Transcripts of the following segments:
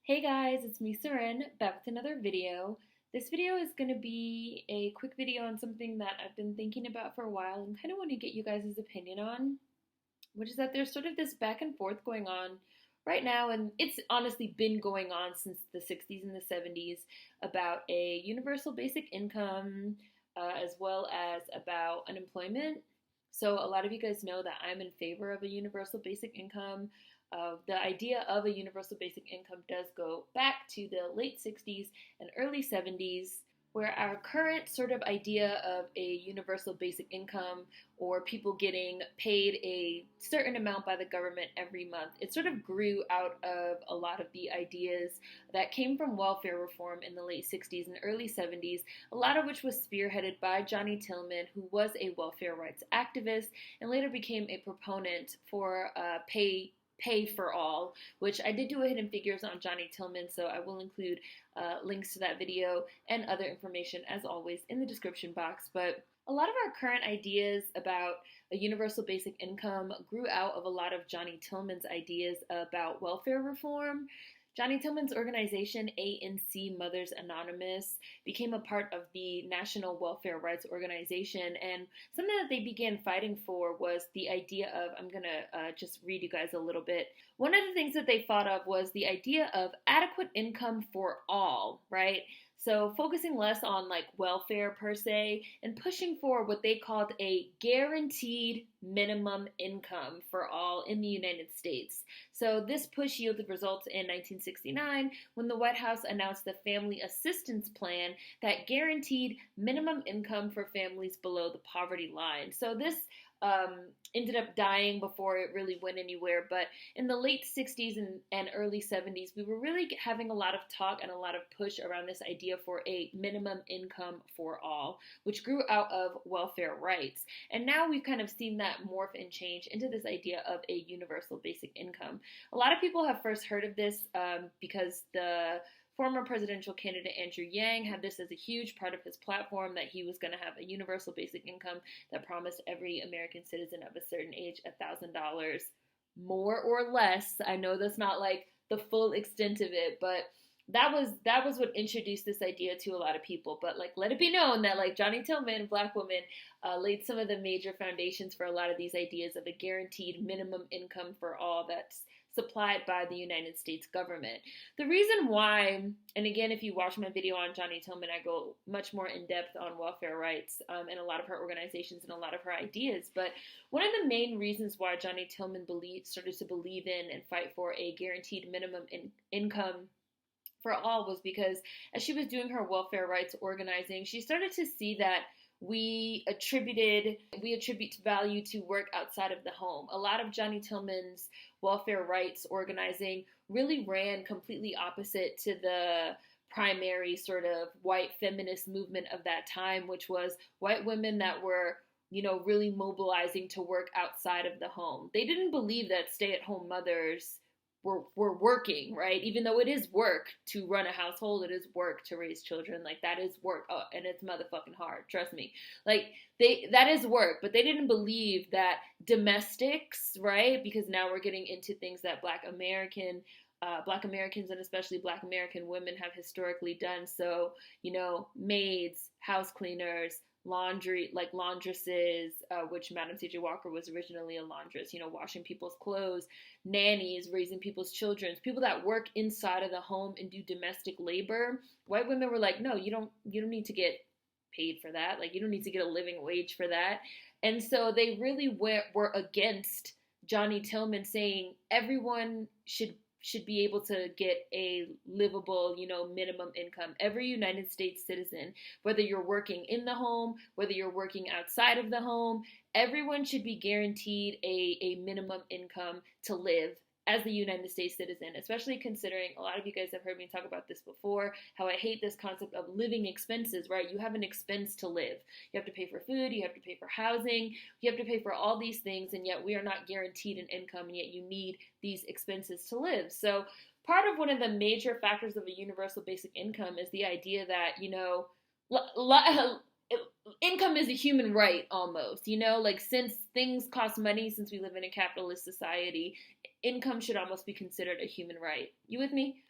Hey guys, it's me, Seren, back with another video. This video is going to be a quick video on something that I've been thinking about for a while and kind of want to get you guys' opinion on, which is that there's sort of this back and forth going on right now, and it's honestly been going on since the 60s and the 70s about a universal basic income as well as about unemployment. So, a lot of you guys know that I'm in favor of a universal basic income. The idea of a universal basic income does go back to the late 60s and early 70s, where our current sort of idea of a universal basic income or people getting paid a certain amount by the government every month, it sort of grew out of a lot of the ideas that came from welfare reform in the late 60s and early 70s, a lot of which was spearheaded by Johnnie Tillmon, who was a welfare rights activist and later became a proponent for pay for all, which I did do a hidden figures on Johnnie Tillmon, so I will include links to that video and other information as always in the description box. But a lot of our current ideas about a universal basic income grew out of a lot of Johnnie Tillmon's ideas about welfare reform. Johnnie Tillmon's organization, ANC Mothers Anonymous, became a part of the National Welfare Rights Organization, and something that they began fighting for was the idea of, I'm going to just read you guys a little bit. One of the things that they fought of was the idea of adequate income for all, right? So focusing less on like welfare per se and pushing for what they called a guaranteed minimum income for all in the United States. So this push yielded results in 1969 when the White House announced the Family Assistance Plan that guaranteed minimum income for families below the poverty line. So this ended up dying before it really went anywhere. But in the late 60s and early 70s, we were really having a lot of talk and a lot of push around this idea for a minimum income for all, which grew out of welfare rights. And now we've kind of seen that morph and change into this idea of a universal basic income. A lot of people have first heard of this because the former presidential candidate Andrew Yang had this as a huge part of his platform, that he was going to have a universal basic income that promised every American citizen of a certain age $1,000 more or less. I know that's not like the full extent of it, but that was what introduced this idea to a lot of people. But like, let it be known that like Johnnie Tillmon, Black woman, laid some of the major foundations for a lot of these ideas of a guaranteed minimum income for all that's supplied by the United States government. The reason why, and again, if you watch my video on Johnnie Tillmon, I go much more in depth on welfare rights and a lot of her organizations and a lot of her ideas. But one of the main reasons why Johnnie Tillmon started to believe in and fight for a guaranteed minimum income for all was because as she was doing her welfare rights organizing, she started to see that we attribute value to work outside of the home. A lot of Johnnie Tillmon's welfare rights organizing really ran completely opposite to the primary sort of white feminist movement of that time, which was white women that were, really mobilizing to work outside of the home. They didn't believe that stay-at-home mothers were working, right? Even though it is work to run a household, it is work to raise children. Like, that is work. Oh, and it's motherfucking hard. Trust me. Like, that is work, but they didn't believe that domestics, right? Because now we're getting into things that Black Americans and especially Black American women have historically done. So, maids, house cleaners, laundry, like laundresses, which Madam C.J. Walker was originally a laundress, washing people's clothes, nannies, raising people's children, people that work inside of the home and do domestic labor. White women were like, no, you don't need to get paid for that. Like, you don't need to get a living wage for that. And so they really were against Johnnie Tillmon saying everyone should be able to get a livable, minimum income. Every United States citizen, whether you're working in the home, whether you're working outside of the home, everyone should be guaranteed a minimum income to live as a United States citizen, especially considering a lot of you guys have heard me talk about this before, how I hate this concept of living expenses, right? You have an expense to live. You have to pay for food, you have to pay for housing, you have to pay for all these things, and yet we are not guaranteed an income, and yet you need these expenses to live. So part of one of the major factors of a universal basic income is the idea that, income is a human right almost, like since things cost money, since we live in a capitalist society, income should almost be considered a human right. You with me?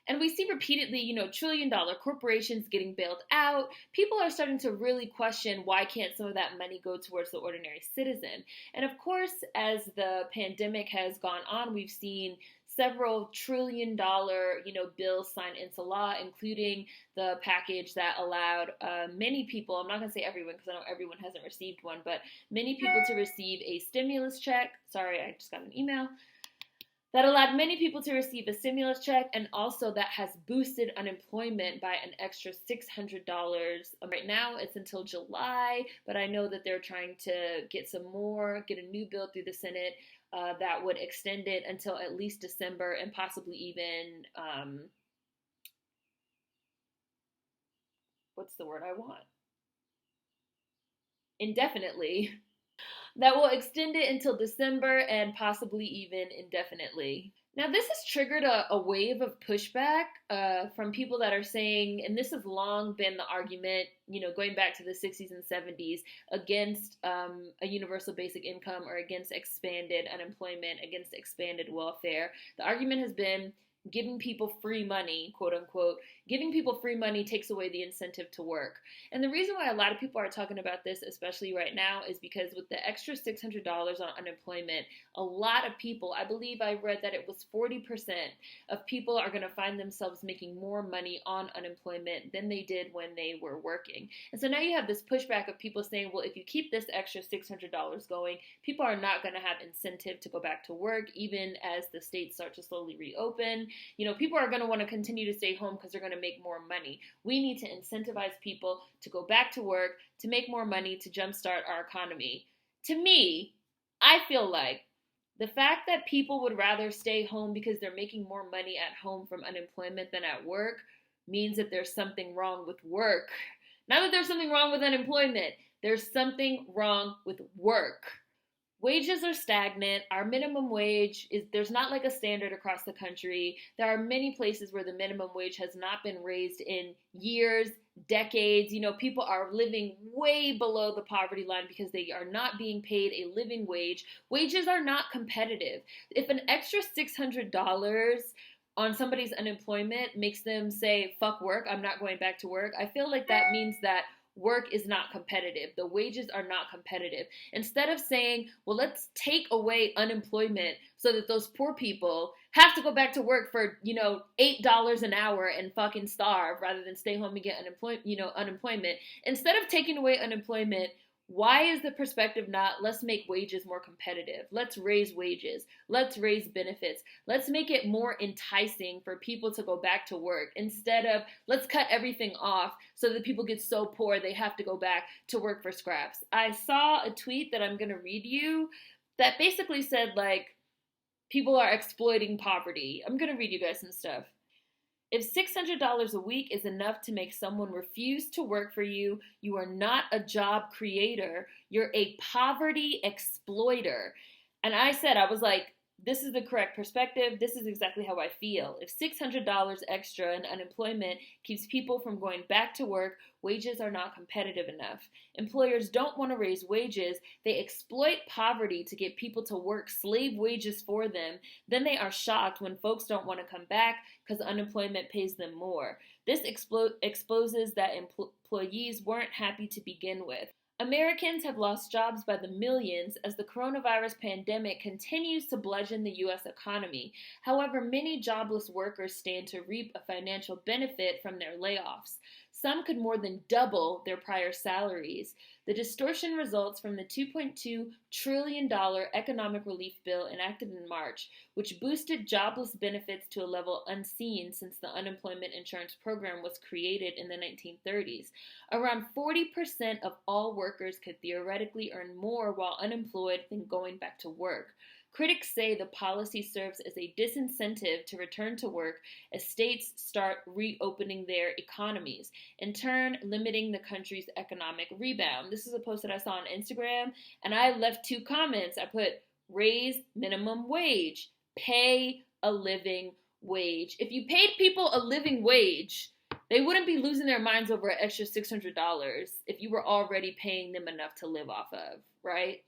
And we see repeatedly, trillion-dollar corporations getting bailed out. People are starting to really question, why can't some of that money go towards the ordinary citizen? And of course, as the pandemic has gone on, we've seen several trillion-dollar, bills signed into law, including the package that allowed many people, I'm not going to say everyone because I know everyone hasn't received one, but many people to receive a stimulus check. Sorry, I just got an email. That allowed many people to receive a stimulus check, and also that has boosted unemployment by an extra $600. Right now, it's until July, but I know that they're trying to get a new bill through the Senate that would extend it until at least December, and possibly even, what's the word I want? Indefinitely. That will extend it until December and possibly even indefinitely. Now, this has triggered a wave of pushback from people that are saying, and this has long been the argument, going back to the 60s and 70s, against a universal basic income, or against expanded unemployment, against expanded welfare. The argument has been, giving people free money, quote unquote, giving people free money takes away the incentive to work. And the reason why a lot of people are talking about this, especially right now, is because with the extra $600 on unemployment, a lot of people, I believe I read that it was 40% of people are going to find themselves making more money on unemployment than they did when they were working. And so now you have this pushback of people saying, well, if you keep this extra $600 going, people are not going to have incentive to go back to work, even as the states start to slowly reopen. People are going to want to continue to stay home because they're going to make more money. We need to incentivize people to go back to work, to make more money, to jumpstart our economy. To me, I feel like the fact that people would rather stay home because they're making more money at home from unemployment than at work means that there's something wrong with work. Not that there's something wrong with unemployment. There's something wrong with work. Wages are stagnant. Our minimum wage there's not like a standard across the country. There are many places where the minimum wage has not been raised in years, decades. People are living way below the poverty line because they are not being paid a living wage. Wages are not competitive. If an extra $600 on somebody's unemployment makes them say, fuck work, I'm not going back to work, I feel like that means that work is not competitive. The wages are not competitive. Instead of saying, well, let's take away unemployment so that those poor people have to go back to work for, $8 an hour and fucking starve rather than stay home and get unemployment. Instead of taking away unemployment, why is the perspective not, let's make wages more competitive? Let's raise wages. Let's raise benefits. Let's make it more enticing for people to go back to work instead of, let's cut everything off so that people get so poor they have to go back to work for scraps. I saw a tweet that I'm going to read you that basically said, people are exploiting poverty. I'm going to read you guys some stuff. If $600 a week is enough to make someone refuse to work for you, you are not a job creator. You're a poverty exploiter. And I was like, this is the correct perspective. This is exactly how I feel. If $600 extra in unemployment keeps people from going back to work, wages are not competitive enough. Employers don't want to raise wages. They exploit poverty to get people to work slave wages for them. Then they are shocked when folks don't want to come back because unemployment pays them more. This exposes that employees weren't happy to begin with. Americans have lost jobs by the millions as the coronavirus pandemic continues to bludgeon the U.S. economy. However, many jobless workers stand to reap a financial benefit from their layoffs. Some could more than double their prior salaries. The distortion results from the $2.2 trillion economic relief bill enacted in March, which boosted jobless benefits to a level unseen since the unemployment insurance program was created in the 1930s. Around 40% of all workers could theoretically earn more while unemployed than going back to work. Critics say the policy serves as a disincentive to return to work as states start reopening their economies, in turn limiting the country's economic rebound. This is a post that I saw on Instagram, and I left 2 comments. I put, raise minimum wage, pay a living wage. If you paid people a living wage, they wouldn't be losing their minds over an extra $600 if you were already paying them enough to live off of, right?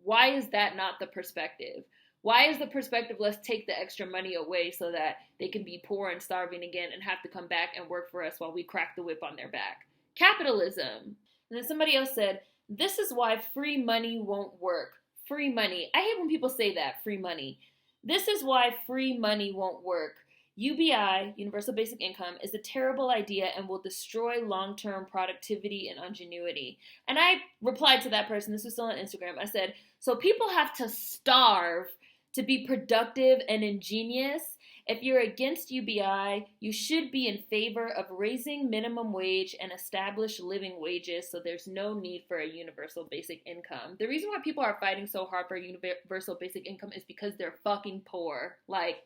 Why is that not the perspective? Why is the perspective, let's take the extra money away so that they can be poor and starving again and have to come back and work for us while we crack the whip on their back? Capitalism. And then somebody else said, this is why free money won't work. Free money. I hate when people say that, free money. This is why free money won't work. UBI, Universal Basic Income, is a terrible idea and will destroy long-term productivity and ingenuity. And I replied to that person, this was still on Instagram, I said, so people have to starve to be productive and ingenious. If you're against UBI, you should be in favor of raising minimum wage and establish living wages so there's no need for a universal basic income. The reason why people are fighting so hard for a universal basic income is because they're fucking poor. Like,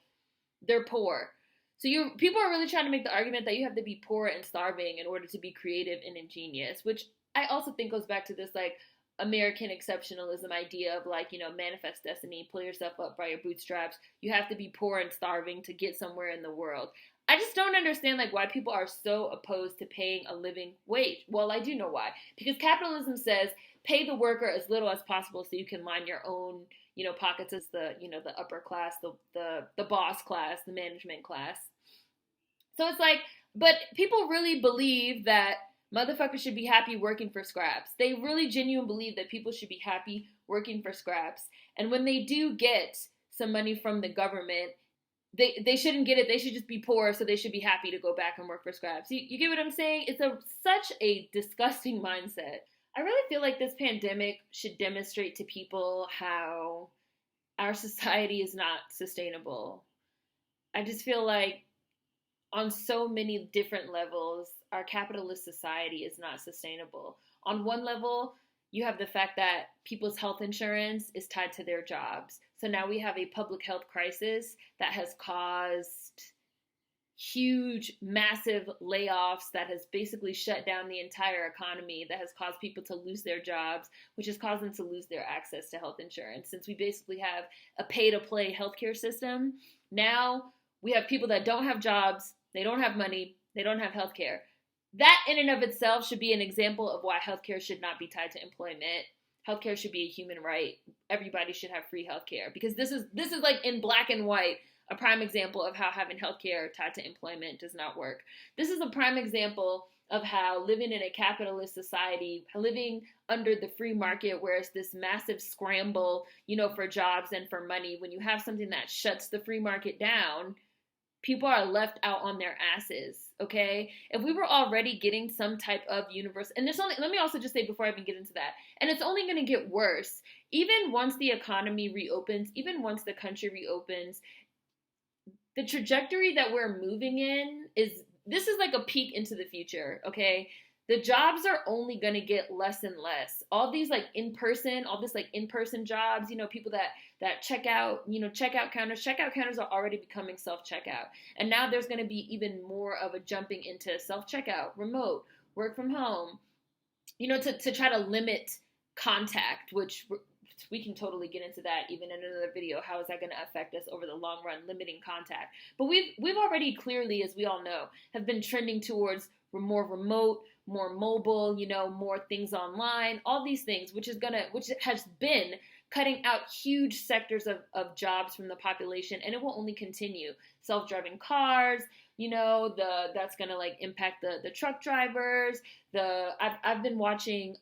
they're poor. So people are really trying to make the argument that you have to be poor and starving in order to be creative and ingenious, which I also think goes back to this, like, American exceptionalism idea of, like, you know, manifest destiny, pull yourself up by your bootstraps. You have to be poor and starving to get somewhere in the world. I just don't understand, like, why people are so opposed to paying a living wage. Well, I do know why. Because capitalism says pay the worker as little as possible so you can line your own, you know, pockets as the, you know, the upper class, the boss class, the management class. So it's like, but people really believe that motherfuckers should be happy working for scraps. They really genuinely believe that people should be happy working for scraps. And when they do get some money from the government, they shouldn't get it. They should just be poor, so they should be happy to go back and work for scraps. You get what I'm saying? It's such a disgusting mindset. I really feel like this pandemic should demonstrate to people how our society is not sustainable. I just feel like on so many different levels, our capitalist society is not sustainable. On one level, you have the fact that people's health insurance is tied to their jobs. So now we have a public health crisis that has caused huge, massive layoffs, that has basically shut down the entire economy, that has caused people to lose their jobs, which has caused them to lose their access to health insurance. Since we basically have a pay-to-play healthcare system, now we have people that don't have jobs, they don't have money, they don't have healthcare. That in and of itself should be an example of why healthcare should not be tied to employment. Healthcare should be a human right. Everybody should have free healthcare, because this is like in black and white a prime example of how having healthcare tied to employment does not work. This is a prime example of how living in a capitalist society, living under the free market, where it's this massive scramble, you know, for jobs and for money, when you have something that shuts the free market down, people are left out on their asses, okay? If we were already getting some type of universal, and let me also just say before I even get into that, and it's only going to get worse. Even once the economy reopens, even once the country reopens, the trajectory that we're moving in this is like a peek into the future, okay? The jobs are only going to get less and less. All this in-person jobs, you know, people that check out, you know, checkout counters are already becoming self-checkout. And now there's going to be even more of a jumping into self-checkout, remote, work from home, you know, to try to limit contact, which we can totally get into that even in another video. How is that going to affect us over the long run, limiting contact? But we've already clearly, as we all know, have been trending towards more remote, more mobile, you know, more things online, all these things, which has been cutting out huge sectors of jobs from the population, and it will only continue. Self-driving cars, you know, that's gonna like impact the truck drivers. I've been watching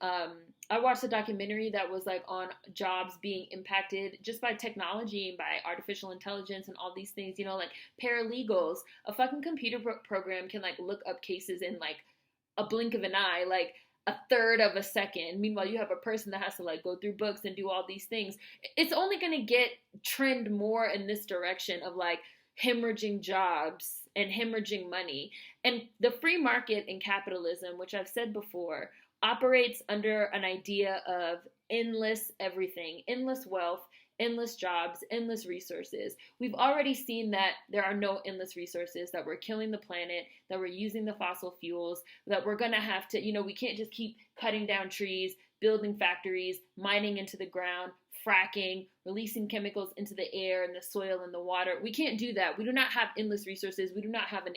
I watched a documentary that was like on jobs being impacted just by technology and by artificial intelligence and all these things, you know, like paralegals. A fucking computer program can like look up cases in like a blink of an eye, like a third of a second. Meanwhile, you have a person that has to like go through books and do all these things. It's only going to trend more in this direction of like hemorrhaging jobs and hemorrhaging money. And the free market and capitalism, which I've said before, operates under an idea of endless everything, endless wealth, endless jobs, endless resources. We've already seen that there are no endless resources, that we're killing the planet, that we're using the fossil fuels, that we're going to have to, you know, we can't just keep cutting down trees, building factories, mining into the ground, fracking, releasing chemicals into the air and the soil and the water. We can't do that. We do not have endless resources. We do not have an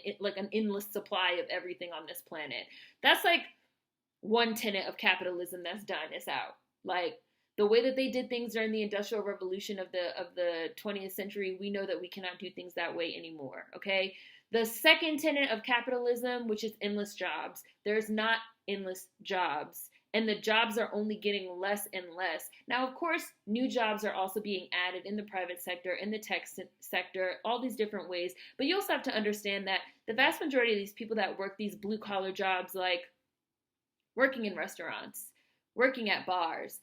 endless supply of everything on this planet. That's like one tenet of capitalism that's done. It's out. Like, The way that they did things during the Industrial Revolution of the 20th century, we know that we cannot do things that way anymore, okay? The second tenet of capitalism, which is endless jobs. There's not endless jobs, and the jobs are only getting less and less. Now, of course, new jobs are also being added in the private sector, in the tech sector, all these different ways. But you also have to understand that the vast majority of these people that work these blue collar jobs, like working in restaurants, working at bars,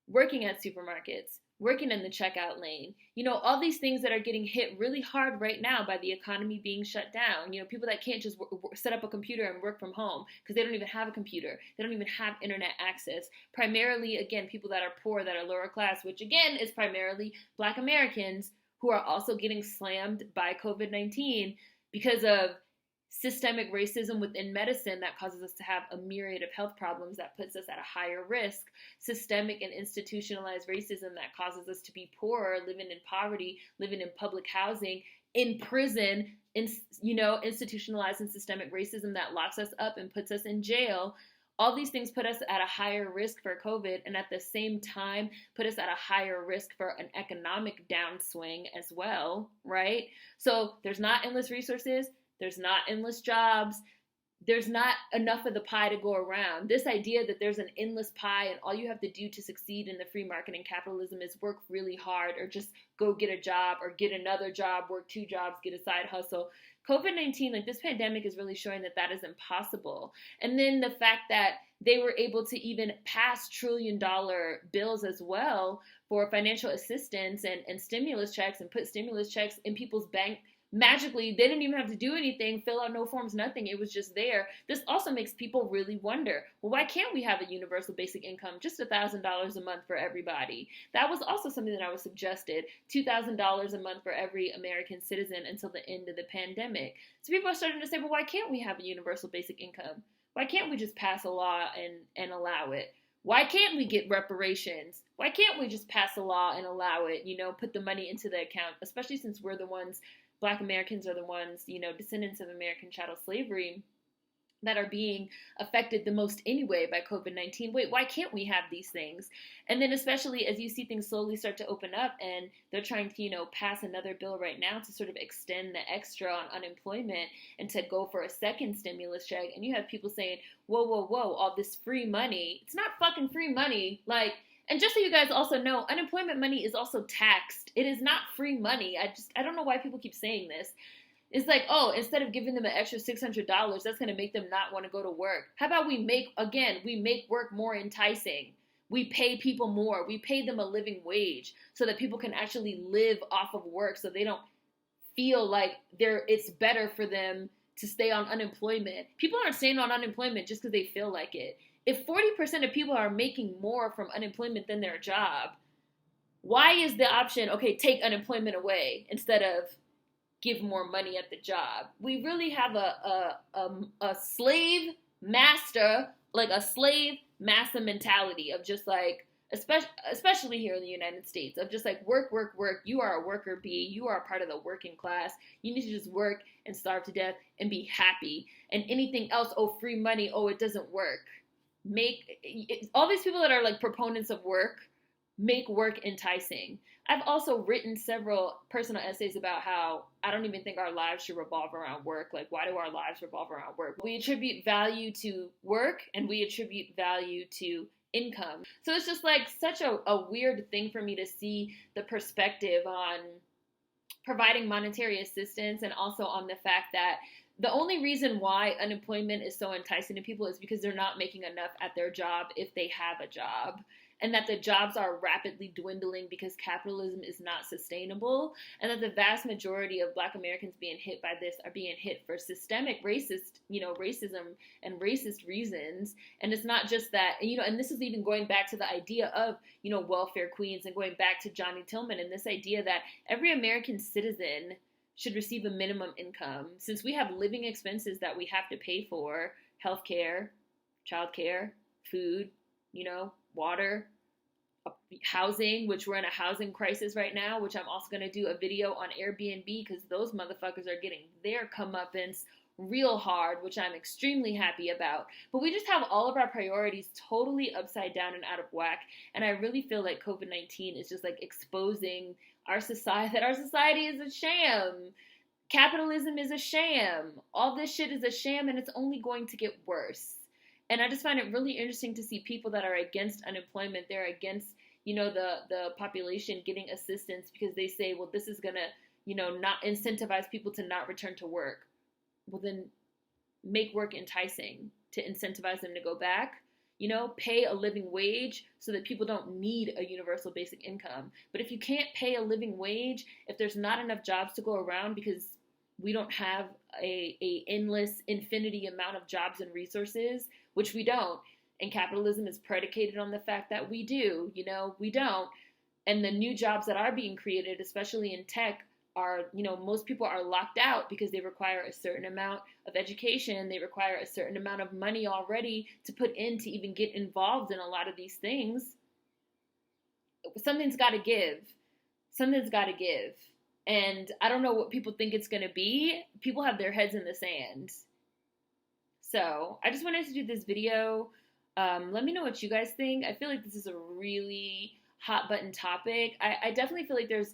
working at supermarkets, working in the checkout lane, all these things that are getting hit really hard right now by the economy being shut down. People that can't just set up a computer and work from home because they don't even have a computer. They don't even have internet access. Primarily, again, people that are poor, that are lower class, which again is primarily Black Americans, who are also getting slammed by COVID-19 because of systemic racism within medicine that causes us to have a myriad of health problems that puts us at a higher risk, systemic and institutionalized racism that causes us to be poorer, living in poverty, living in public housing, in prison, institutionalized and systemic racism that locks us up and puts us in jail. All these things put us at a higher risk for COVID, and at the same time put us at a higher risk for an economic downswing as well, right? So there's not endless resources. There's not endless jobs. There's not enough of the pie to go around. This idea that there's an endless pie and all you have to do to succeed in the free market and capitalism is work really hard or just go get a job or get another job, work 2 jobs, get a side hustle. COVID-19, like this pandemic is really showing that is impossible. And then the fact that they were able to even pass trillion-dollar bills as well for financial assistance and stimulus checks and put stimulus checks in people's bank. Magically, they didn't even have to do anything, fill out no forms, nothing. It was just there. This also makes people really wonder, well, why can't we have a universal basic income, just $1,000 a month for everybody? That was also something that I was suggested, $2,000 a month for every American citizen until the end of the pandemic. So people are starting to say, well, why can't we have a universal basic income? Why can't we just pass a law and allow it? Why can't we get reparations? Why can't we just pass a law and allow it, put the money into the account, especially since we're the ones, Black Americans are the ones, descendants of American chattel slavery, that are being affected the most anyway by COVID-19. Wait, why can't we have these things? And then especially as you see things slowly start to open up and they're trying to, pass another bill right now to sort of extend the extra on unemployment and to go for a second stimulus check. And you have people saying, whoa, all this free money. It's not fucking free money. And just so you guys also know, unemployment money is also taxed. It is not free money. I don't know why people keep saying this. It's like, oh, instead of giving them an extra $600, that's going to make them not want to go to work. How about we make work more enticing? We pay people more. We pay them a living wage so that people can actually live off of work so they don't feel like it's better for them to stay on unemployment. People aren't staying on unemployment just because they feel like it. If 40% of people are making more from unemployment than their job, why is the option, okay, take unemployment away instead of give more money at the job? We really have a slave master, like a slave master mentality of just like, especially here in the United States, of just like work. You are a worker bee. You are a part of the working class. You need to just work and starve to death and be happy. And anything else, oh, free money, oh, it doesn't work. All these people that are like proponents of work make work enticing. I've also written several personal essays about how I don't even think our lives should revolve around work. Like, why do our lives revolve around work? We attribute value to work and we attribute value to income. So it's just like such a weird thing for me to see the perspective on providing monetary assistance and also on the fact that the only reason why unemployment is so enticing to people is because they're not making enough at their job if they have a job. And that the jobs are rapidly dwindling because capitalism is not sustainable, and that the vast majority of Black Americans being hit by this are being hit for systemic racism and racist reasons. And it's not just that, and this is even going back to the idea of, welfare queens and going back to Johnnie Tillmon and this idea that every American citizen should receive a minimum income, since we have living expenses that we have to pay for: healthcare, childcare, food, water, housing, which we're in a housing crisis right now, which I'm also going to do a video on Airbnb because those motherfuckers are getting their comeuppance real hard, which I'm extremely happy about. But we just have all of our priorities totally upside down and out of whack. And I really feel like COVID-19 is just like exposing our society, that our society is a sham. Capitalism is a sham. All this shit is a sham, and it's only going to get worse. And I just find it really interesting to see people that are against unemployment. They're against, the population getting assistance because they say, well, this is going to, not incentivize people to not return to work. Well, then make work enticing to incentivize them to go back. Pay a living wage so that people don't need a universal basic income. But if you can't pay a living wage, if there's not enough jobs to go around because we don't have a endless infinity amount of jobs and resources, which we don't, and capitalism is predicated on the fact that we do, we don't. And the new jobs that are being created, especially in tech, are, most people are locked out because they require a certain amount of education. They require a certain amount of money already to put in to even get involved in a lot of these things. Something's got to give. Something's got to give. And I don't know what people think it's going to be. People have their heads in the sand. So I just wanted to do this video. Let me know what you guys think. I feel like this is a really hot button topic. I definitely feel like there's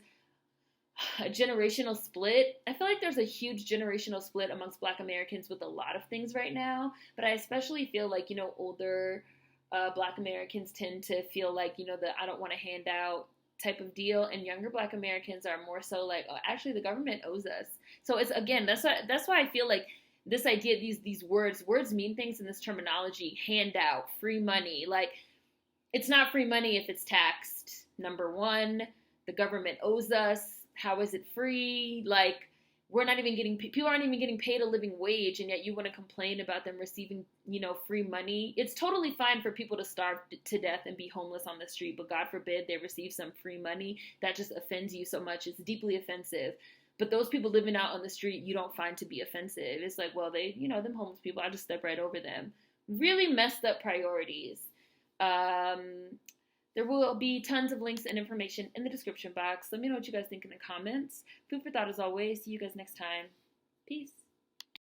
a generational split. I feel like there's a huge generational split amongst Black Americans with a lot of things right now. But I especially feel like, older Black Americans tend to feel like, the I don't want to hand out type of deal, and younger Black Americans are more so like, oh, actually the government owes us. So it's, again, that's why I feel like this idea, these words mean things in this terminology: handout, free money. Like, it's not free money if it's taxed. Number one, the government owes us. How is it free? Like, people aren't even getting paid a living wage, and yet you want to complain about them receiving, free money. It's totally fine for people to starve to death and be homeless on the street, but God forbid they receive some free money. That just offends you so much. It's deeply offensive. But those people living out on the street, you don't find to be offensive. It's like, well, they, them homeless people, I just step right over them. Really messed up priorities. There will be tons of links and information in the description box. Let me know what you guys think in the comments. Food for thought as always. See you guys next time. Peace.